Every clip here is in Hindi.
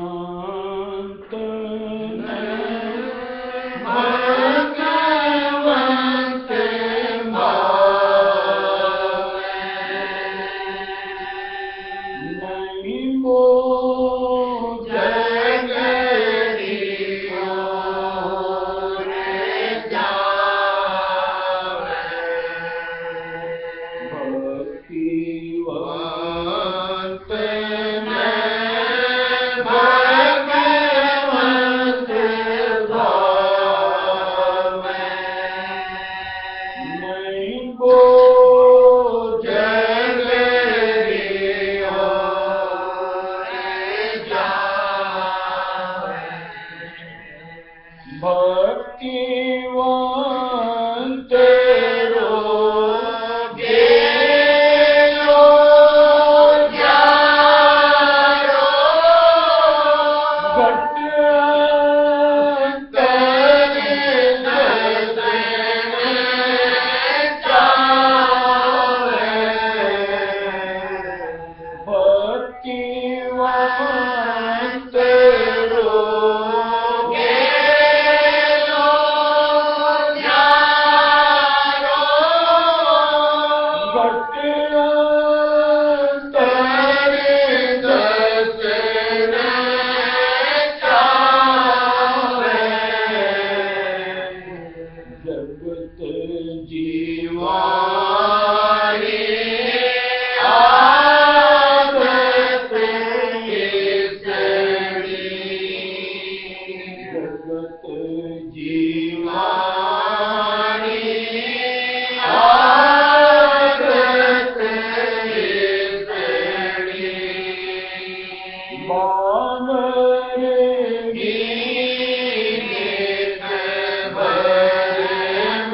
भक्तिवंत भगवंत भावे नहीं बोझ जगरियो रे जावे भक्तिवंत भगवंत भावे नहीं बोझ जगरियो रे जावे भक्तिवंत गेलो जारो घट तरे दर्शन चावे भक्तिवंत गेलो जारो घट तरे दर्शन चावे जगत जीवारी आदत इसरी जगत जीवारी आदत इसरी बानर गीत भरमावे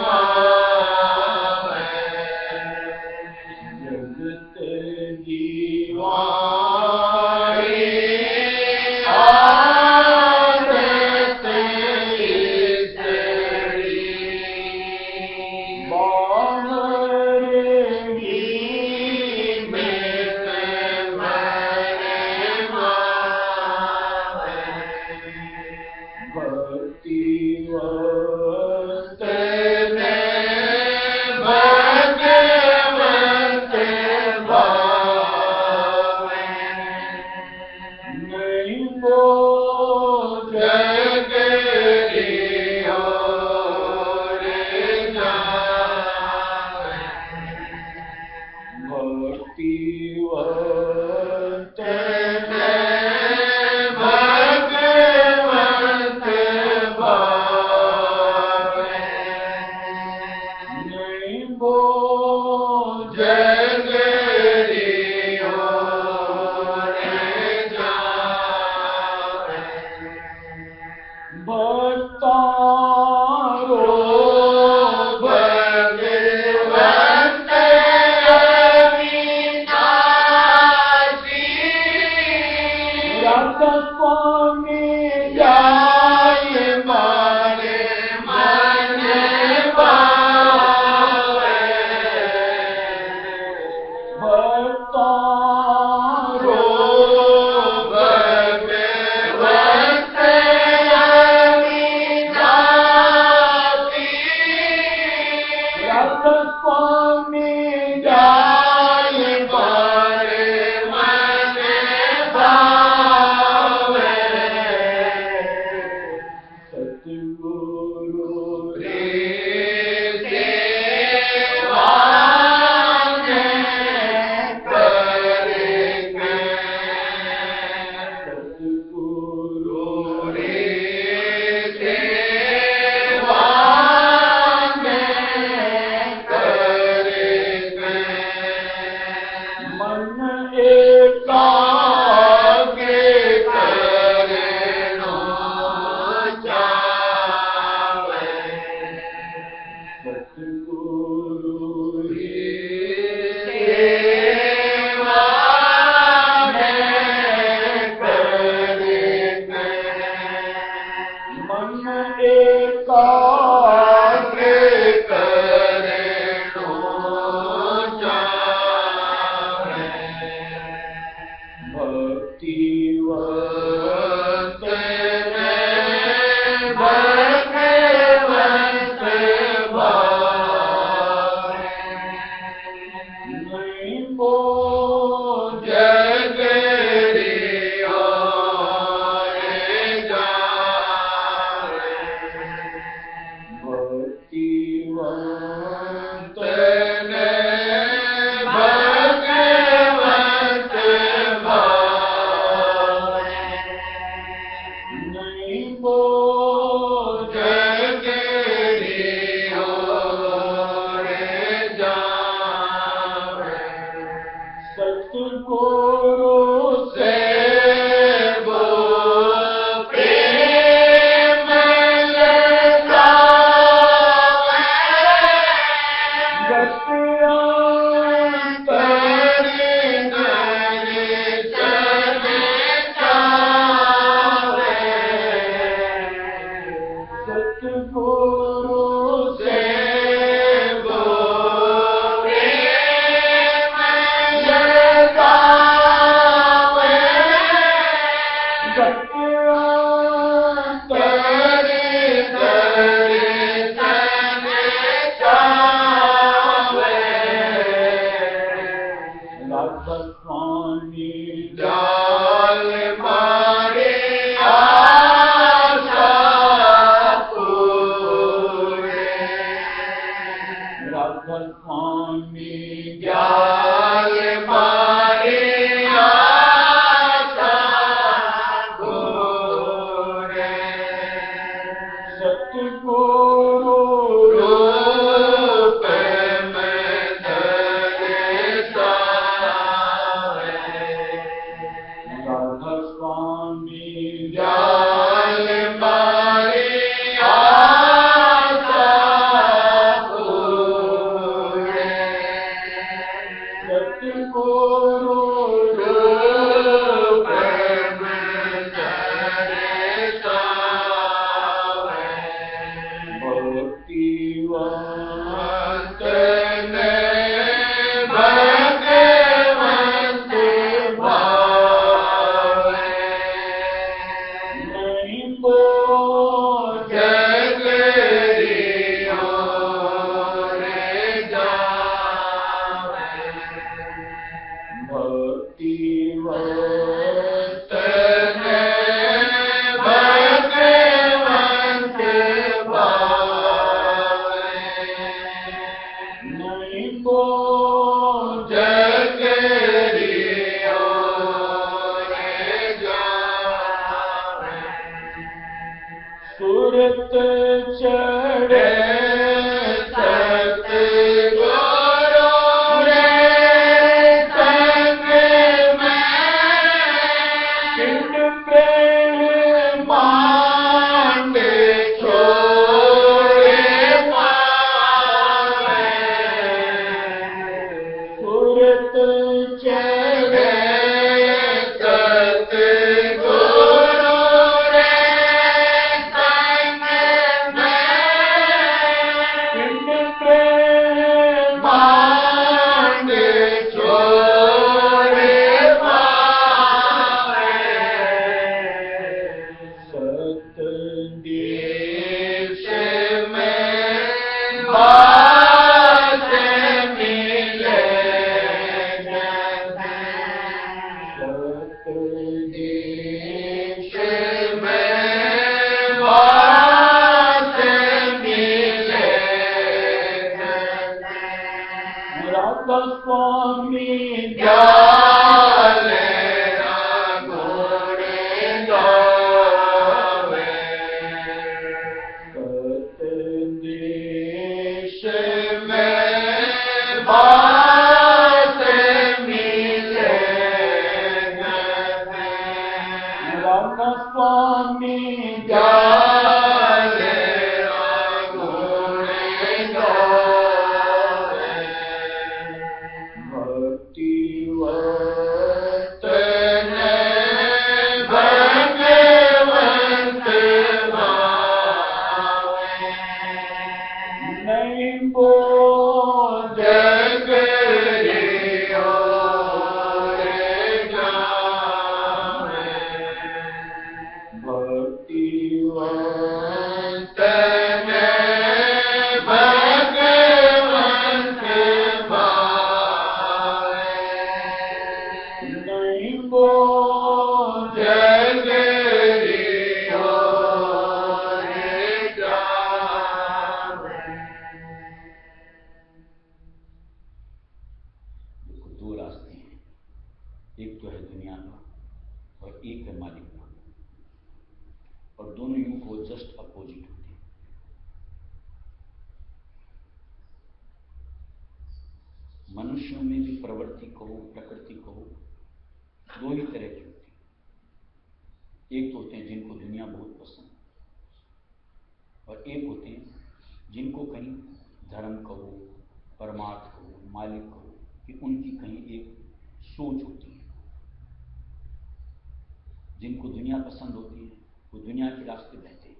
जगत जीवा वारी आदत इसरी बानर गीत भरमावे भक्तिवंत भगवंत भावे नहीं बोझ जगरियो रे जावे भक्तिवंत भगवंत भावे नहीं बोझ जगरियो रे जावे भक्तारो भगवंत अविनाशी राधा स्वामी जाय मारे मन भावे भक्तारो भगवंत अविनाशी राधा स्वामी जाय मारे मन भावे सतगुरु रे सेवा करे सतगुरु रे सेवा करे मन एकाग्र करेनो चावे सतगुरु सेवा करे मन एकाग्र करेनो चावे सतगुरु सेवो प्रेम लगावे जाल मारे आशा पूरे राधा स्वामी जाल मारे आशा पूरे सतगुरु रूप में दर्शावे राधा स्वामी जाल मारे आशा पूरे सतगुरु रूप में दर्शावे भक्तिवंत ने भगवंत भावे नहीं बोझ जगरियो रे जावे भक्तिवंत ने भगवंत भावे नहीं बोझ जगरियो रे जावे सूरत चढ़े सतगुरु रे संग में पिंड प्रेम मांड छोड़े पावे सूरत चढ़े सतगुरु रे संग में पिंड प्रेम मांड छोड़े पावे सतदेश देश में बात मिले सतदेश देश में बात मिले राधा स्वामी जाल राघोड़े गावे सतदेश में बात मिले राधा स्वामी जाल राघोड़े गावे भक्तिवंत ने भगवंत भावे नहीं बोझ जगरियो रे जावे भक्तिवंत ने भगवंत भावे नहीं बोझ जगरियो रे जावे देखो दो रास्ते हैं, एक तो है दुनिया का और एक है मालिक का, और दोनों यूं को जस्ट अपोजिट होते हैं। मनुष्यों में भी प्रवृत्ति कहो, प्रकृति कहो, दो ही तरह की होती है। एक तो होते हैं जिनको दुनिया बहुत पसंद, और एक होते हैं जिनको कहीं धर्म कहो, परमार्थ कहो, मालिक कहो, कि उनकी कहीं एक सोच होती है। जिनको दुनिया पसंद होती है वो दुनिया के रास्ते बहते हैं,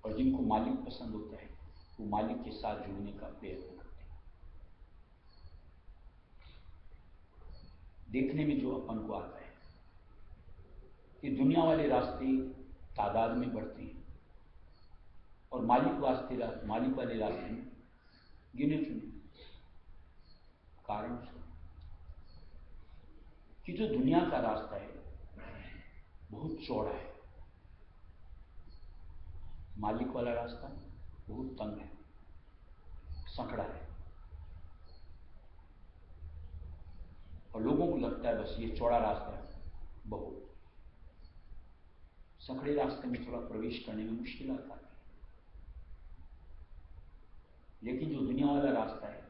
और जिनको मालिक पसंद होता है वो मालिक के साथ जुड़ने का प्रयत्न करते हैं। देखने में जो अपन को आता है कि दुनिया वाले रास्ते तादाद में बढ़ते हैं और मालिक वाले रास्ते में गिने चुने। कारण कि जो दुनिया का रास्ता है बहुत चौड़ा है, मालिक वाला रास्ता बहुत तंग है, संकड़ा है, और लोगों को लगता है बस ये चौड़ा रास्ता है, बहुत संकड़े रास्ते में थोड़ा प्रवेश करने में मुश्किल आती है। लेकिन जो दुनिया वाला रास्ता है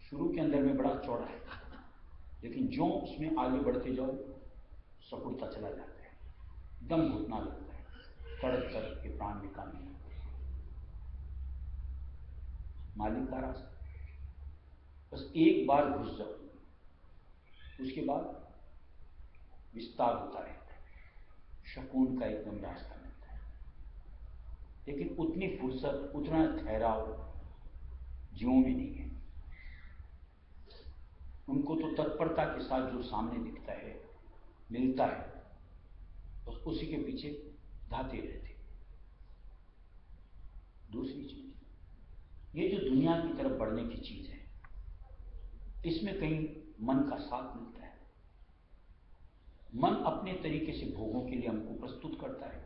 शुरू के अंदर में बड़ा चौड़ा है, लेकिन जो उसमें आगे बढ़ते जाओ सकुड़ता चला जाता है, दम घुटना लगता है, तड़प तड़प के प्राण निकालने लगते हैं। मालिक का रास्ता बस एक बार घुस जाओ, उसके बाद विस्तार होता रहता है, सुकून का एकदम रास्ता मिलता है। लेकिन उतनी फुर्सत, उतना ठहराव जीवों में नहीं है। उनको तो तत्परता के साथ जो सामने दिखता है, मिलता है, बस उसी के पीछे धाते रहते। दूसरी चीज, ये जो दुनिया की तरफ बढ़ने की चीज है, इसमें कहीं मन का साथ मिलता है। मन अपने तरीके से भोगों के लिए हमको प्रस्तुत करता है,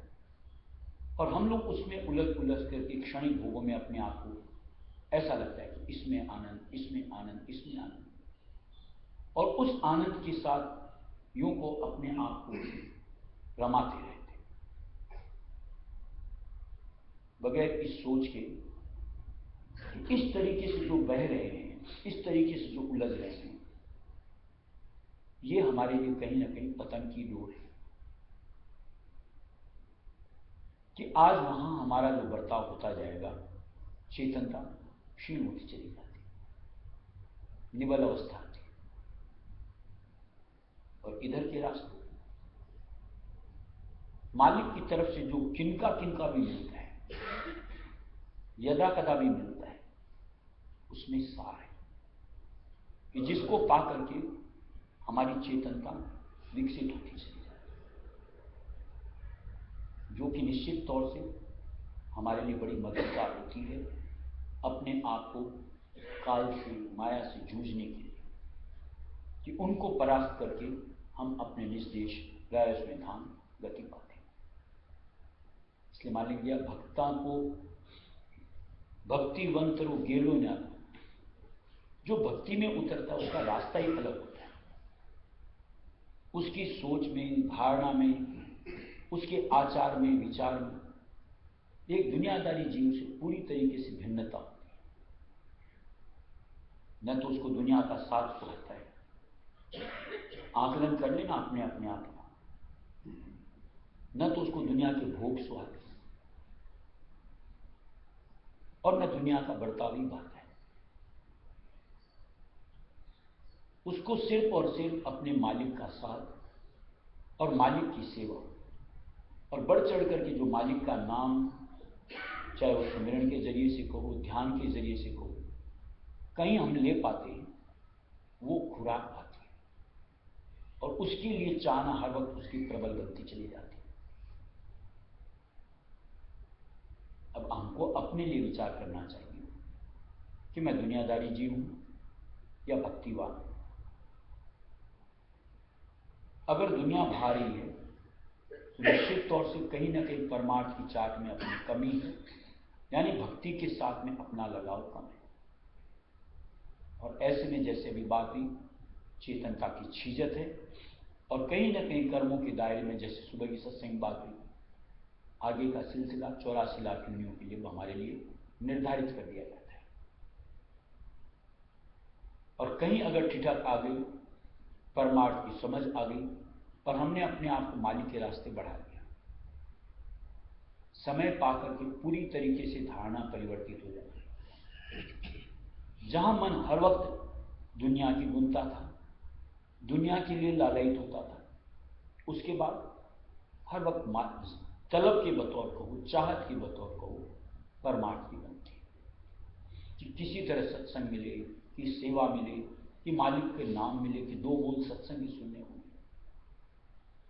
और हम लोग उसमें उलझ करके क्षणिक भोगों में अपने आप को ऐसा लगता है कि इसमें आनंद, इसमें आनंद, इसमें आनंद, और उस आनंद के साथ यूं को अपने आप को रमाते रहते, बगैर इस सोच के कि इस तरीके से जो बह रहे हैं, इस तरीके से जो उलझ रहे हैं, ये हमारे लिए कहीं ना कहीं पतन की डोर है। कि आज वहां हमारा जो बर्ताव होता जाएगा, चेतनता क्षीण होती चली जाती, निबल अवस्था आती, और इधर के रास्ते मालिक की तरफ से जो किनका भी मिलता है, यदा कदा भी मिलता है, उसमें सार है कि जिसको पा करके हमारी चेतनता विकसित होती चली जाती, जो कि निश्चित तौर से हमारे लिए बड़ी मददगार होती है अपने आप को काल से, माया से जूझने के लिए, कि उनको परास्त करके हम अपने निज देश रायस में धाम गति पाते हैं। इसलिए मान लीजिए भक्ता को भक्तिवंतरो गेलो न, जो भक्ति में उतरता है उसका रास्ता ही अलग होता है। उसकी सोच में, धारणा में, उसके आचार में, विचार में एक दुनियादारी जीव से पूरी तरीके से भिन्नता होती है। न तो उसको दुनिया का साथ सुहाता है, आकलन कर लेना अपने आप का, न तो उसको दुनिया के भोग सुहाते हैं, और न दुनिया का बर्ताव ही भाता है। उसको सिर्फ और सिर्फ अपने मालिक का साथ और मालिक की सेवा, और बढ़ चढ़ करके जो मालिक का नाम, चाहे वो सुमिरन के जरिए से कहो, ध्यान के जरिए से कहो, कहीं हम ले पाते हैं, वो खुराक पाती है, और उसके लिए चाहना हर वक्त उसकी प्रबल बनती चली जाती है। अब हमको अपने लिए विचार करना चाहिए कि मैं दुनियादारी जीव हूं या भक्तिवान। अगर दुनिया भारी है तो निश्चित तौर से कहीं ना कहीं परमार्थ की चाट में अपनी कमी है, यानी भक्ति के साथ में अपना लगाव कम है। और ऐसे में जैसे अभी बात हुई, चेतनता की छीजत है, और कहीं ना कहीं कर्मों के दायरे में, जैसे सुबह की सत्संग बात हुई, आगे का सिलसिला 84 लाख योनियों के लिए हमारे लिए निर्धारित कर दिया जाता है। और कहीं अगर ठिठक आ गई, परमार्थ की समझ आ गई और हमने अपने आप को मालिक के रास्ते बढ़ा दिया, समय पाकर के पूरी तरीके से धारणा परिवर्तित हो जाती है। जहां मन हर वक्त दुनिया की बुनता था, दुनिया के लिए लालयित होता था, उसके बाद हर वक्त तलब के बतौर कहो, चाहत के बतौर कहो, परमार्थ की बनती कि किसी तरह सत्संग मिले, कि सेवा मिले, कि मालिक के नाम मिले, कि दो बोल सत्संग ही सुनने होंगे,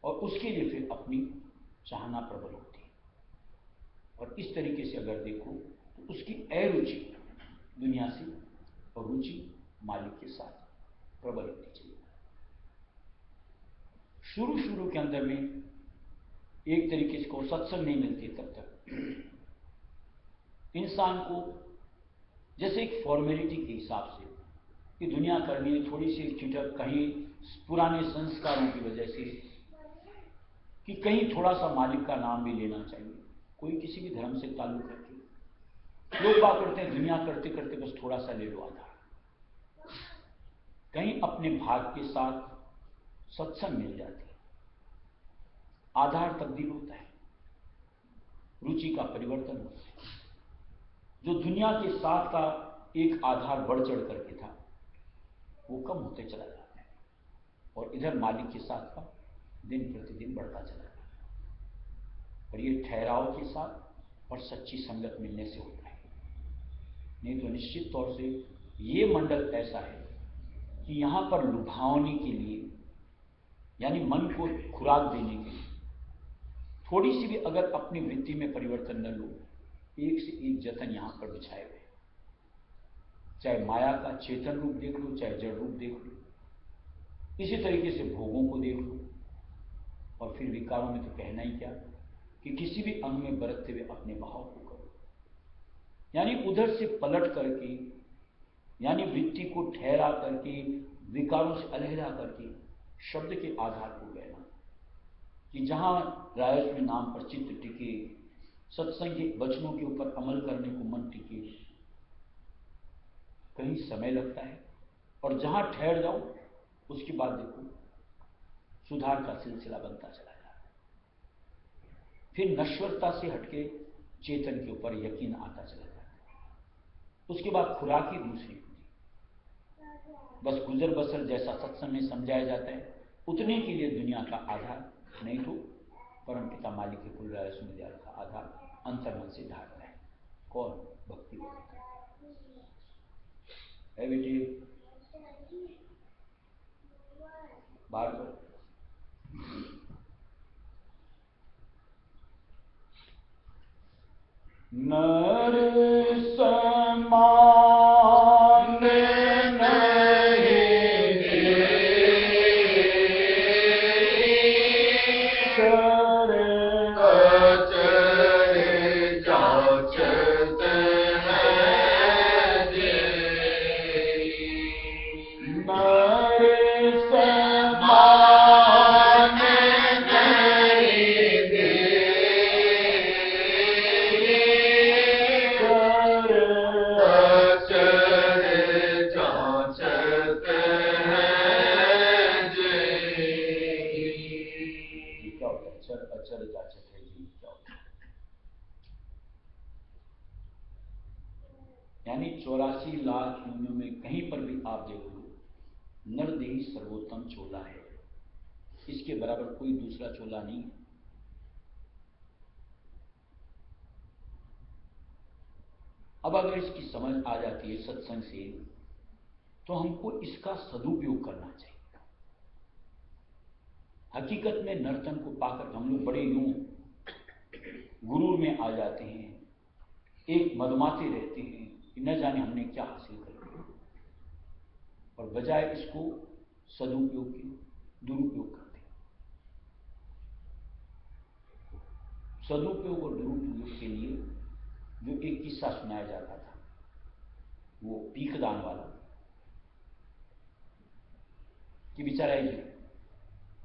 और उसके लिए फिर अपनी चाहना प्रबल होती है। और इस तरीके से अगर देखो तो उसकी अरुचि दुनिया से और रुचि मालिक के साथ प्रबल होती चाहिए। शुरू के अंदर में एक तरीके से को सत्संग नहीं मिलती, तब तक इंसान को जैसे एक फॉर्मेलिटी के हिसाब से कि दुनिया करनी है, थोड़ी सी ठिठक कहीं पुराने संस्कारों की वजह से, कि कहीं थोड़ा सा मालिक का नाम भी लेना चाहिए। कोई किसी भी धर्म से ताल्लुक रखे, लोग बात करते हैं दुनिया करते करते बस थोड़ा सा ले लो आधार, कहीं अपने भाग के साथ सत्संग मिल जाती है, आधार तब्दील होता है, रुचि का परिवर्तन होता है। जो दुनिया के साथ का एक आधार बढ़ चढ़ करके था वो कम होते चला जाता है, और इधर मालिक के साथ का दिन प्रतिदिन बढ़ता चला जाता है। और ये ठहराव के साथ और सच्ची संगत मिलने से होता है। नहीं तो निश्चित तौर से ये मंडल ऐसा है कि यहां पर लुभावने के लिए, यानी मन को खुराक देने के लिए थोड़ी सी भी अगर अपनी वृत्ति में परिवर्तन न लो, एक से एक जतन यहां पर बिछाए हुए, चाहे माया का चेतन रूप देख लो, चाहे जड़ रूप देख लो, इसी तरीके से भोगों को देख लो, और फिर विकारों में तो कहना ही क्या कि किसी भी अंग में बरतते हुए अपने भाव को करो, यानी उधर से पलट करके, यानी वृत्ति को ठहरा करके, विकारों से अलहदा करके शब्द के आधार को कहना, कि जहां रायस्व नाम पर चित्त टिके, सत्संग के वचनों के ऊपर अमल करने को मन टिके, कहीं समय लगता है, और जहां ठहर जाओ उसके बाद देखो सुधार का सिलसिला बनता चला जाता है। फिर नश्वरता से हटके चेतन के ऊपर यकीन आता चला जाता है। उसके बाद खुराक ही दूसरी होती, बस गुजर बसर जैसा सत्संग में समझाया जाता है उतने के लिए दुनिया का आधार, नहीं तो परम पिता मालिक के कुल राय सुनिध्याल का आधार अंतर्मन से ढालता है। कौन? भक्ति है बेटी, बाहर को नर समान यानी 84 लाख योनियों में कहीं पर भी आप देख लो, नरदेही सर्वोत्तम चोला है, इसके बराबर कोई दूसरा चोला नहीं है। अब अगर इसकी समझ आ जाती है सत्संग से, तो हमको इसका सदुपयोग करना चाहिए। हकीकत में नर्तन को पाकर हम लोग बड़े यूं गुरूर में आ जाते हैं, एक मदमाते रहते हैं कि न जाने हमने क्या हासिल कर लिया, और बजाय इसको सदुपयोग के दुरुपयोग करते हैं। सदुपयोग और दुरुपयोग के लिए जो एक किस्सा सुनाया जाता था, वो पीकदान वाला, कि बेचारा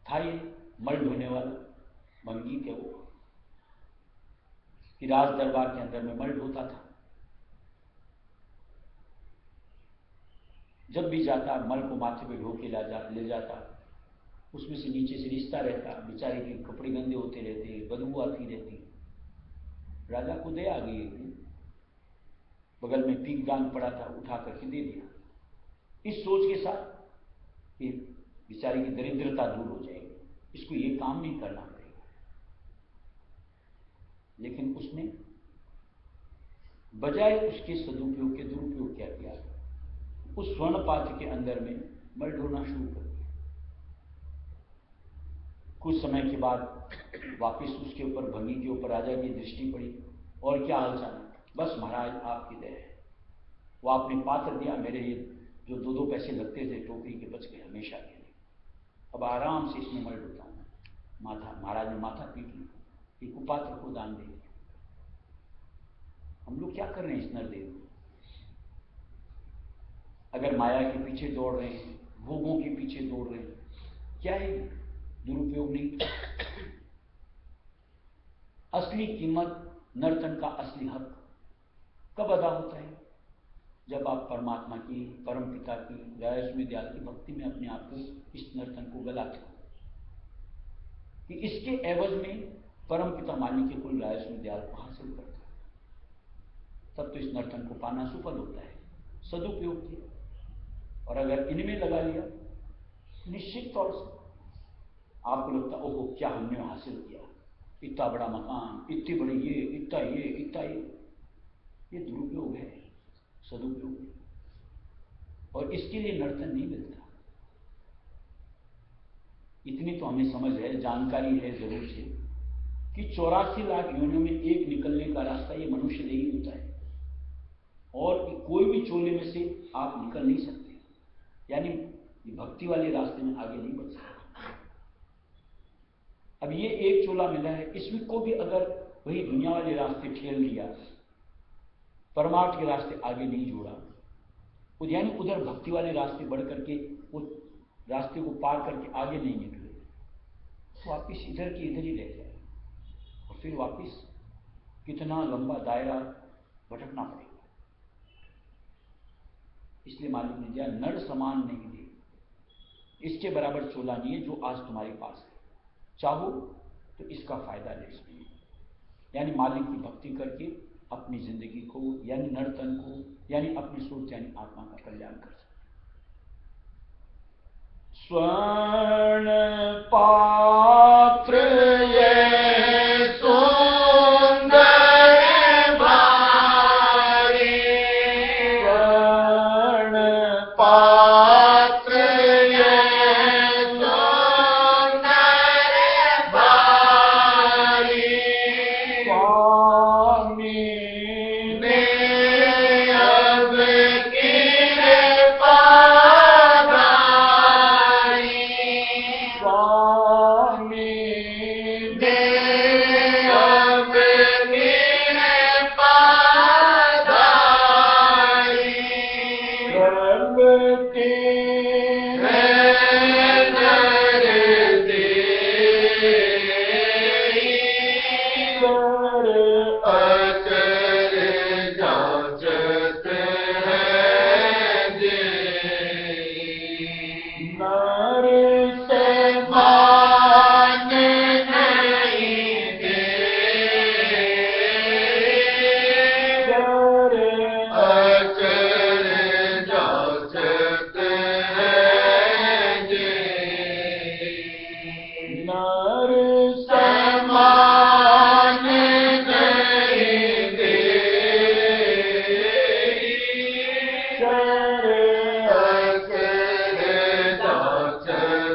था ये मल ढोने वाला मंगी थे वो, कि राज दरबार के अंदर में मल ढोता था। जब भी जाता मल को माथे पे ढो के ले जाता, उसमें से नीचे से रिश्ता रहता, बेचारे के कपड़े गंदे होते रहते, बदबू आती रहती। राजा को दया आ गई एक दिन, बगल में पीक दान पड़ा था, उठा करके दे दिया, इस सोच के साथ कि बेचारे की दरिद्रता दूर हो जाएगी, इसको ये काम नहीं करना पड़ेगा। लेकिन उसने बजाय उसके सदुपयोग के दुरुपयोग क्या किया, उस स्वर्ण पात्र के अंदर में मल ढोना शुरू कर दिया। कुछ समय के बाद वापस उसके ऊपर, भंगी के ऊपर राजा की दृष्टि पड़ी, और क्या हालचाल, बस महाराज आपकी दया है, वो आपने पात्र दिया, मेरे ये जो 2-2 पैसे लगते थे टोकरी के बच गए हमेशा के लिए, अब आराम से इसमें मल ढोता हूँ। महाराज ने माथा पीट लिया, एक कुपात्र को दान दे दिया। हम लोग क्या कर रहे हैं इस नरदेव, अगर माया के पीछे दौड़ रहे हैं, भोगों के पीछे दौड़ रहे हैं, क्या है दुरुपयोग नहीं। असली कीमत, नर्तन का असली हक कब अदा होता है, जब आप परमात्मा की, परम पिता की, रायस्वामी दयाल की भक्ति में अपने आप को, इस नर्तन को गलाते हो कि इसके एवज में परम पिता मालिक के कुल रायस्वामी दयाल को हासिल करता है, तब तो इस नर्तन को पाना सुफल होता है, सदुपयोग किया। और अगर इनमें लगा लिया, निश्चित तौर से आपको लगता ओहो क्या हमने हासिल किया, इतना बड़ा मकान, इतनी बड़ी ये, इतना ये दुरुपयोग है, सदुपयोग है। और इसके लिए नर्तन नहीं मिलता। इतनी तो हमें समझ है, जानकारी है जरूर से, कि 84 लाख योनियों में एक निकलने का रास्ता ये मनुष्य नहीं होता है, और कोई भी चोले में से आप निकल नहीं सकते, यानी भक्ति वाले रास्ते में आगे नहीं बढ़ सकते। अब ये एक चोला मिला है, इसमें को भी अगर वही दुनिया वाले रास्ते ठेल लिया, परमार्थ के रास्ते आगे नहीं जोड़ा, यानी उधर भक्ति वाले रास्ते बढ़ करके उस रास्ते को पार करके आगे नहीं निकले, तो वापिस इधर की इधर ही रह जाए, और फिर वापिस कितना लंबा दायरा भटकना पड़ेगा। इसलिए मालिक ने दिया, नर समान नहीं दे, इसके बराबर चोला नहीं है जो आज तुम्हारे पास है, चाहो तो इसका फायदा ले सकते हैं। यानी मालिक की भक्ति करके अपनी जिंदगी को, यानी नर्तन को, यानी अपनी सोच, यानी आत्मा का कल्याण कर सकते। स्वर्ण पात्र ये सुंदर भारी, स्वर्ण पात्र ये सुंदर भारी, स्वामी ने अब कृपा दाई, स्वामी ने अब कृपा दाई, प्रगति है नर देवर, अचर जाचत है देई, नर समान नहीं देवर, अचर जाचत है देई, नर समान नहीं देई, अचर जाचत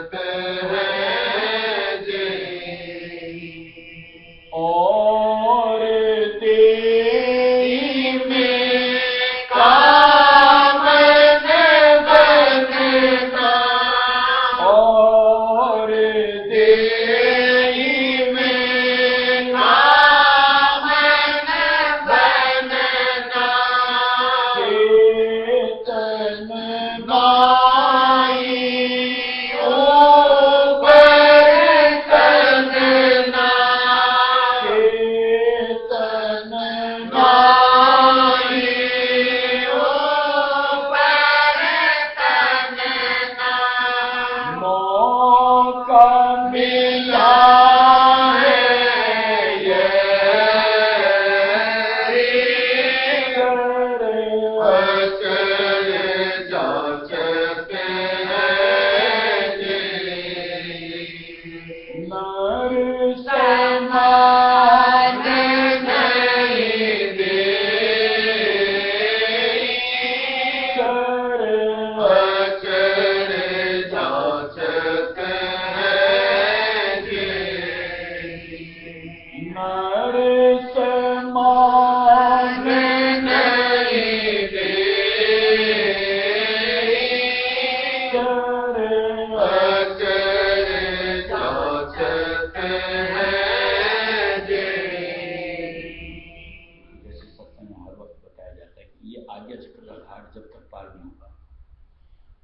जैसे सत्संग में हर वक्त बताया जाता है कि ये आज्ञा चक्र का घाट जब तक पार नहीं होगा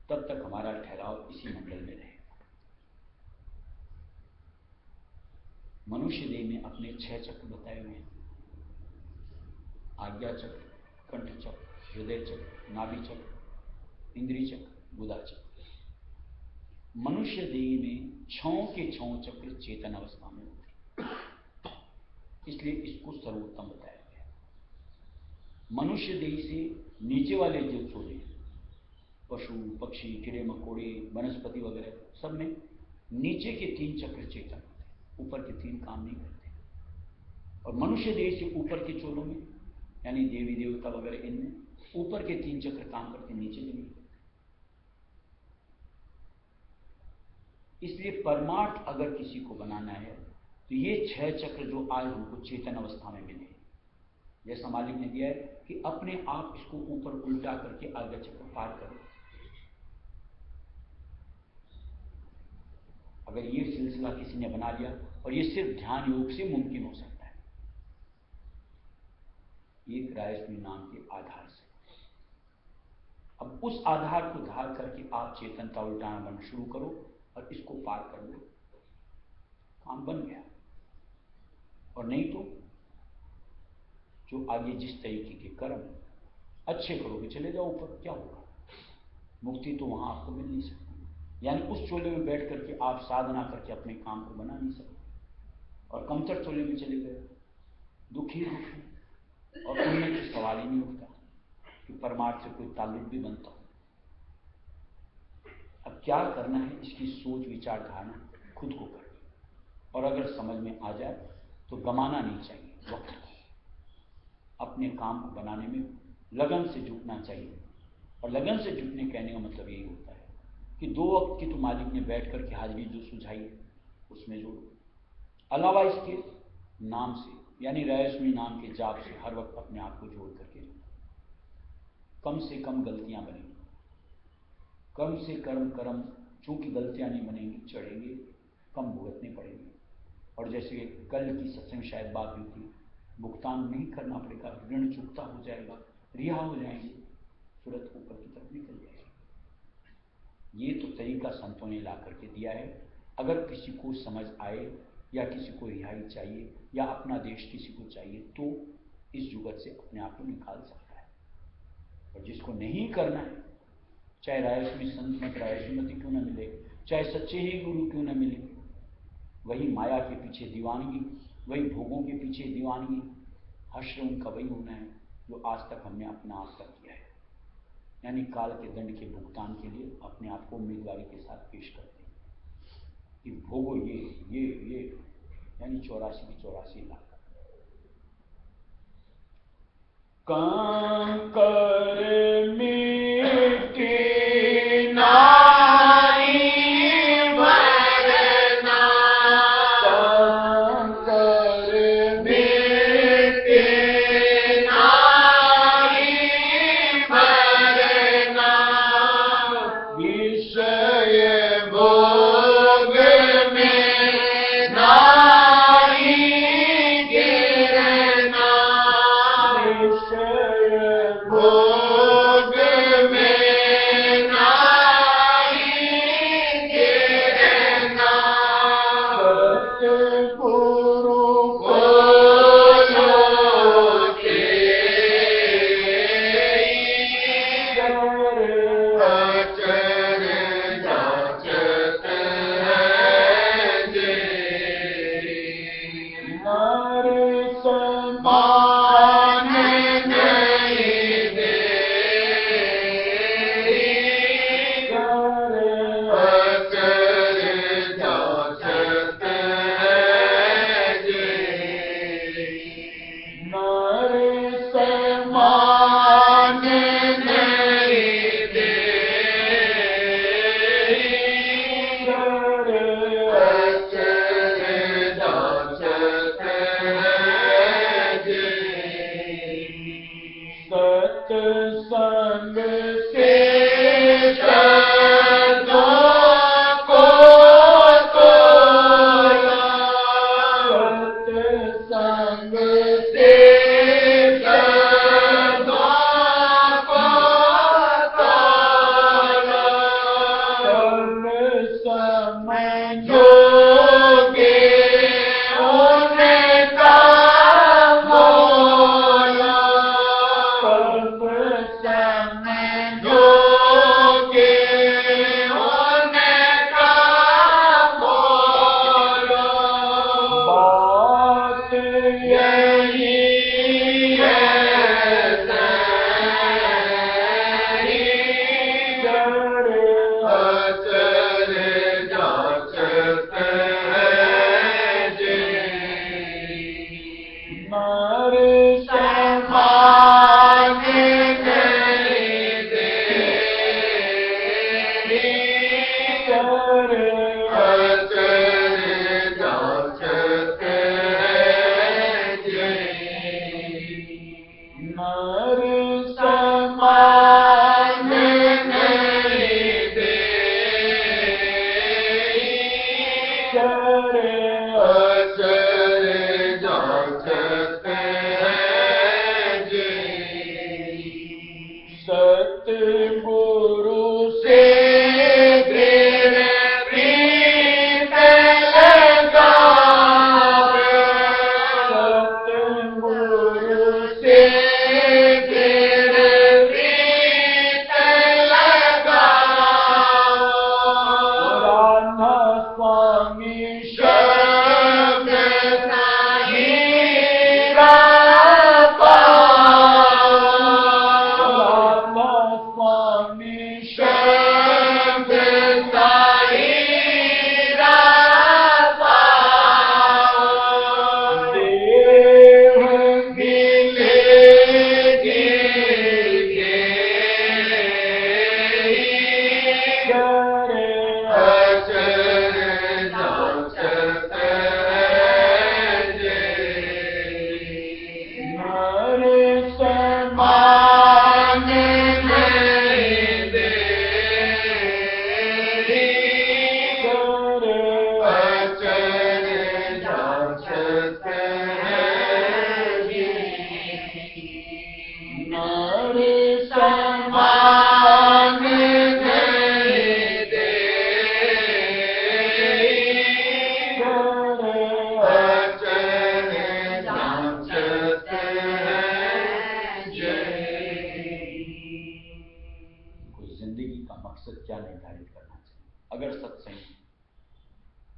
तब तक हमारा ठहराव इसी मंडल में रहेगा। मनुष्य देह में अपने 6 चक्र बताए हुए हैं। आज्ञा चक्र, कंठ चक्र, हृदय चक्र, नाभि चक्र, इंद्रिय चक्र, गुदा चक्र। मनुष्य देह में 6 के 6 चक्र चेतन अवस्था में होते हैं, इसलिए इसको सर्वोत्तम बताया गया। मनुष्य देह से नीचे वाले जो चोले पशु, पक्षी, कीड़े मकोड़े, वनस्पति वगैरह सब में नीचे के 3 चक्र चेतन होते हैं, ऊपर के 3 काम नहीं करते। और मनुष्य देह से ऊपर के चोलों में यानी देवी देवता वगैरह इनमें ऊपर के 3 चक्र काम करते, नीचे के नहीं। इसलिए परमार्थ अगर किसी को बनाना है तो ये 6 चक्र जो आज हमको चेतन अवस्था में मिले, जैसा मालिक ने दिया है कि अपने आप इसको ऊपर उल्टा करके आज्ञा चक्र पार करो। अगर ये सिलसिला किसी ने बना लिया, और ये सिर्फ ध्यान योग से मुमकिन हो सकता है, एक रायस्वी नाम के आधार से। अब उस आधार को धार करके आप चेतनता उल्टाना बन शुरू करो और इसको पार कर लो, काम बन गया। और नहीं तो जो आगे जिस तरीके के कर्म अच्छे करोगे चले जाओ ऊपर, क्या होगा? मुक्ति तो वहां आपको मिल नहीं सकती। यानी उस चोले में बैठ करके आप साधना करके अपने काम को बना नहीं सकते, और कमतर चोले में चले गए दुखी दुखी, और उनमें तो सवाल ही नहीं उठता कि परमार्थ से कोई ताल्लुक भी बनता हो। अब क्या करना है, इसकी सोच विचार धारणा खुद को करनी, और अगर समझ में आ जाए तो गमाना नहीं चाहिए वक्त को, अपने काम को बनाने में लगन से जुटना चाहिए। और लगन से जुटने कहने का मतलब यही होता है कि 2 वक्त की तो मालिक ने बैठ करके हाजिरी जो सुझाई है उसमें जोड़ो, अलावा इसके नाम से यानी रहस्यमय नाम के जाप से हर वक्त अपने आप को जोड़ करके कम से कम गलतियां बनेंगी, कम से कर्म चूंकि गलतियां नहीं बनेंगी, चढ़ेंगे, कम भुगतने पड़ेंगे। और जैसे कल की सत्संग शायद बात हुई थी, भुगतान नहीं करना पड़ेगा, ऋण चुकता हो जाएगा, रिहा हो जाएंगे, सूरत ऊपर की तरफ निकल जाएगी। ये तो तरीका संतों ने ला करके दिया है। अगर किसी को समझ आए या किसी को रिहाई चाहिए या अपना देश किसी को चाहिए तो इस जुगत से अपने आप को निकाल सकता है। और जिसको नहीं करना है, चाहे रायस्वी संत मत रायस्वीमती क्यों न मिले, चाहे सच्चे ही गुरु क्यों न मिले, वही माया के पीछे दीवानगी, वही भोगों के पीछे दीवानगी, हश्र उनका वही होना है जो आज तक हमने अपना आप तक किया है। यानी काल के दंड के भुगतान के लिए अपने आप को उम्मीदवारी के साथ पेश करते हैं कि भोगो ये यानी 84 की 84 लाख। कंकर मिट्टी नाई भरना, कंकर मिट्टी नाई भरना, विषय भोग में नाई गिरना, भोग में नाई गिरना, सतगुरु को के अचर जाचते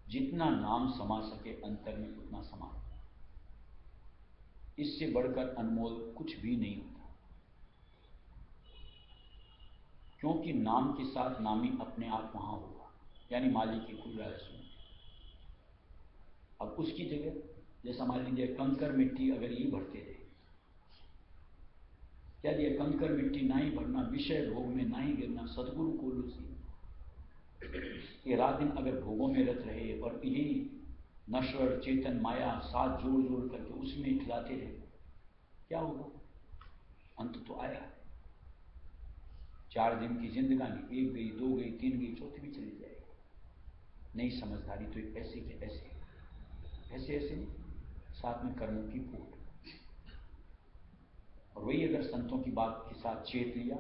जितना नाम समा सके अंतर में उतना समा, इससे बढ़कर अनमोल कुछ भी नहीं होता, क्योंकि नाम के साथ नामी अपने आप वहां होगा, यानी मालिक की खुल रहा है सुन। अब उसकी जगह जैसा मान लीजिए कंकर मिट्टी अगर ये भरते रहे, क्या ये कंकर मिट्टी ना ही भरना, विषय भोग में ना ही गिरना, सदगुरु को लूसी ये रात दिन अगर भोगों में रत रहे और यही नश्वर चेतन माया साथ जोड़ जोड़ करके उसमें खिलाते रहे, क्या होगा? अंत तो आया। 4 दिन की जिंदगानी 1 गई, 2 गई, 3 गई, चौथी भी चली जाएगी। नहीं समझदारी तो ऐसे के ऐसे ऐसे ऐसे नहीं, साथ में कर्मों की फूट। और वही अगर संतों की बात के साथ चेत लिया,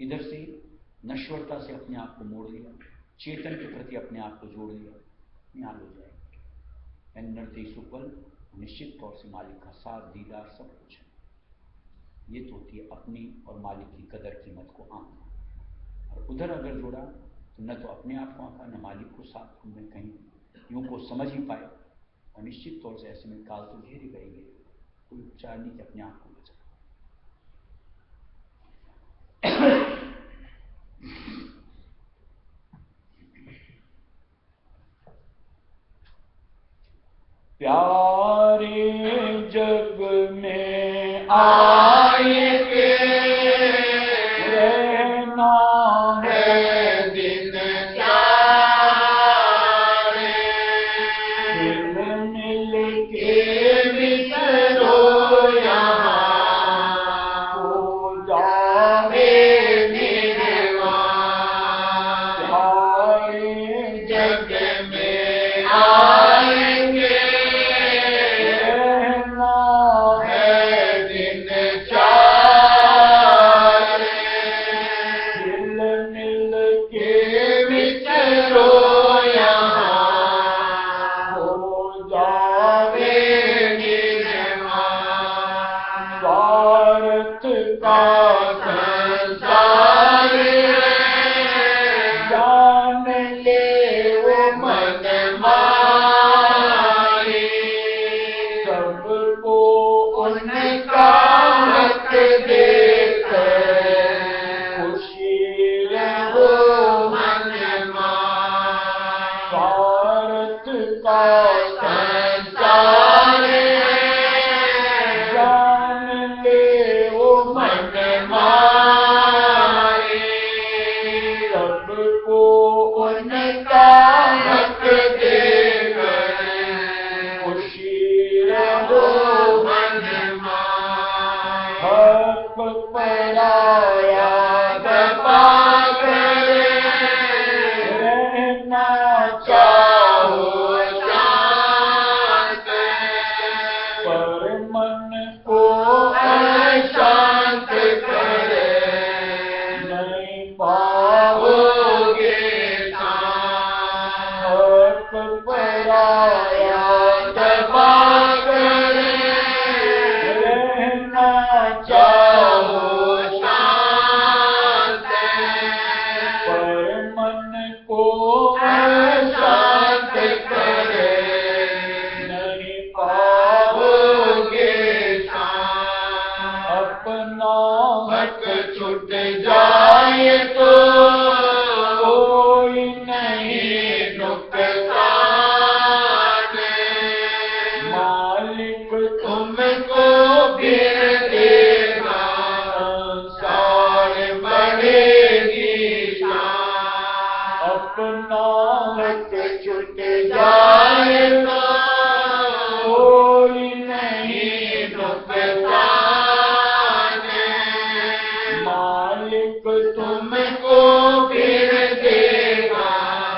इधर से नश्वरता से अपने आप को मोड़ लिया, चेतन के प्रति अपने आप को जोड़ लिया, निहाल हो जाएगा। नृत्य सुफल निश्चित तौर से मालिक का साथ, दीदार, सब कुछ है। ये तो होती है अपनी और मालिक की कदर कीमत को आंकना। और उधर अगर जोड़ा तो न तो अपने आप को आंका, न मालिक को साथ में कहीं यूं को समझ ही पाए। और निश्चित तौर से ऐसे में काल तो घेरे गएंगे, कोई उपचार नहीं कि अपने आप को बचा। प्यारे जग में आए के रहना है दिन चारे, मिल मिल के मिलो यहाँ हो जाए निर्वाण। प्यारे जग में आएंगे सबको उन रहना चाहो शांत, पर मन को अशांत करे, नहीं पाओगे शांत। हक पराया दबा करे, रहना चाहो शांत, पर मन को अशांत करे, नहीं पाओगे पाओगे शांत। अपना हक छूट जाए तो कोई नहीं नुकसान, मालिक तुमको गिर देगा, संसार बढ़ेगी शान। अपना हक छूट जाए तो कोई नहीं नुकसान, मालिक तुमको गिर देगा,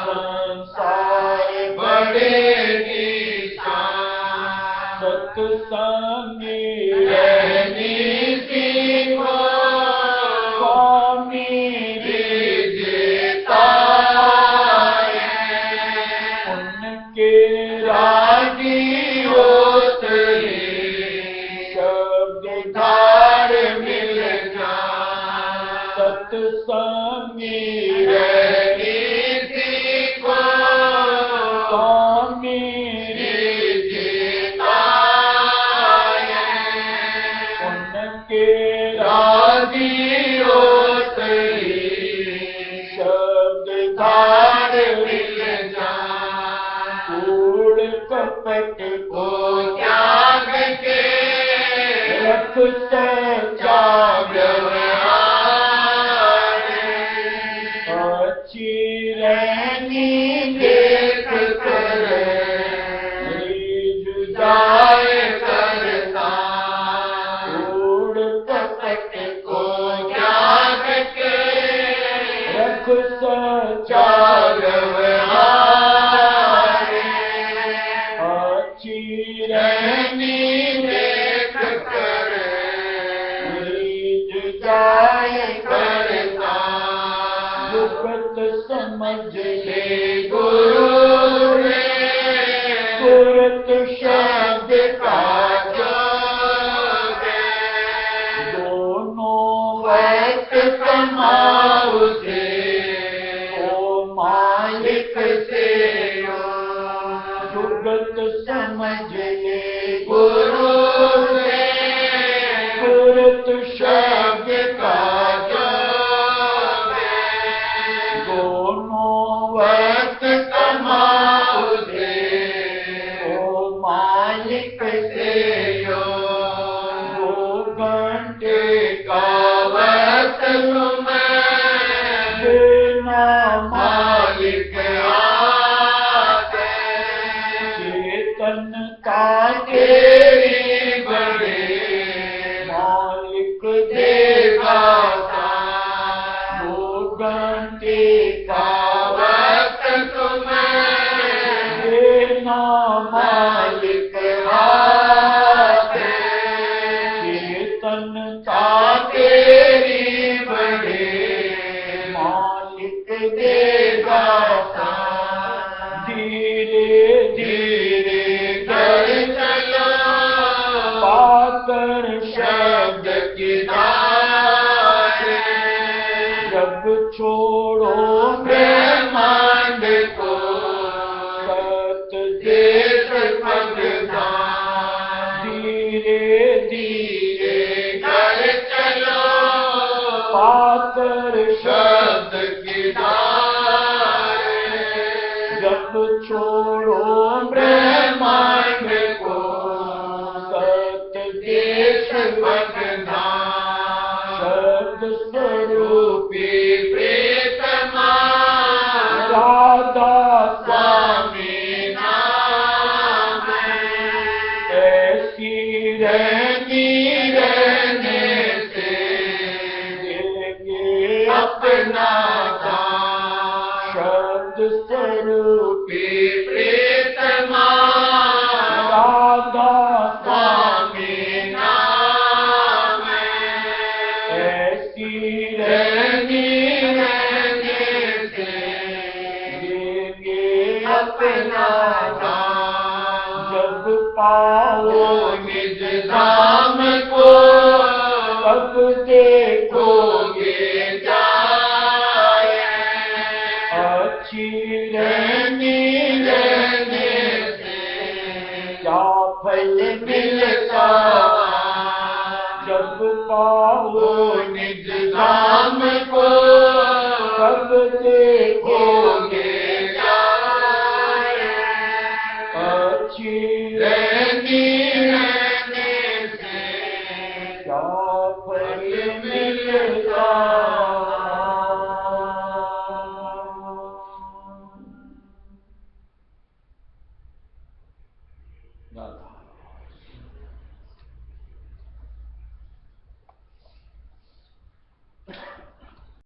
संसार बढ़ेगी शान। सत्संगी रहनी सीखो, स्वामी विजेता है, उनके राजी होते शब्द धार मिल जाए। सत्संगी रहनी सीखो, स्वामी विजेता है, उनके राजी होते शब्द धार धार मिल जाए। कूड़ कपट को त्याग के रख सच्चा व्यवहार, अच्छी रहनी देख कर जुदाई जाए करता, कूड़ कपट को त्याग के रख सच्चा जा व्यवहार, अच्छी रहनी रहनी देख कर जुदाई करता, दुखत समझ ले गुरु ने सूरत शब्द का जोग, दोनों वक्त समाओ से ओ मालिक से जुगत समझ ले गुरु से सूरत शब्द शब्द का का जोग, दोनों वक्त समाओ से ओ मालिक से योग। 2 घंटे का वक्त तुम्हें देना मालिक आते, चेतनता तेरी बड़े मालिक देगा सा। 2 घंटे का का वक्त तुम्हें देना मालिक मालिक आते, चेतनता तेरी बड़े मालिक देगा सा। धीरे धीरे कर चलो पाकर शब्द की धार, जब छोड़ो ब्रह्मांड को सत देश भगवान। धीरे धीरे कर चलो पाकर शब्द की धार, जब छोड़ो ब्रह्मांड को सत देश भगवान। शब्द स्वरूप रूपी प्रेतमा राधा स्वामी नाम, ऐसी रहनी रहने से देंगे अपना दान। शब्द स्वरूपी प्रीतमा राधा स्वामी नाम ऐसी रहनी रहने से देंगे अपना नाम जब पाओ निज धाम को तब देखो खोगे जाए अच्छी रहनी रहने से क्या फल मिलता जब पाओ निज धाम को तब देखो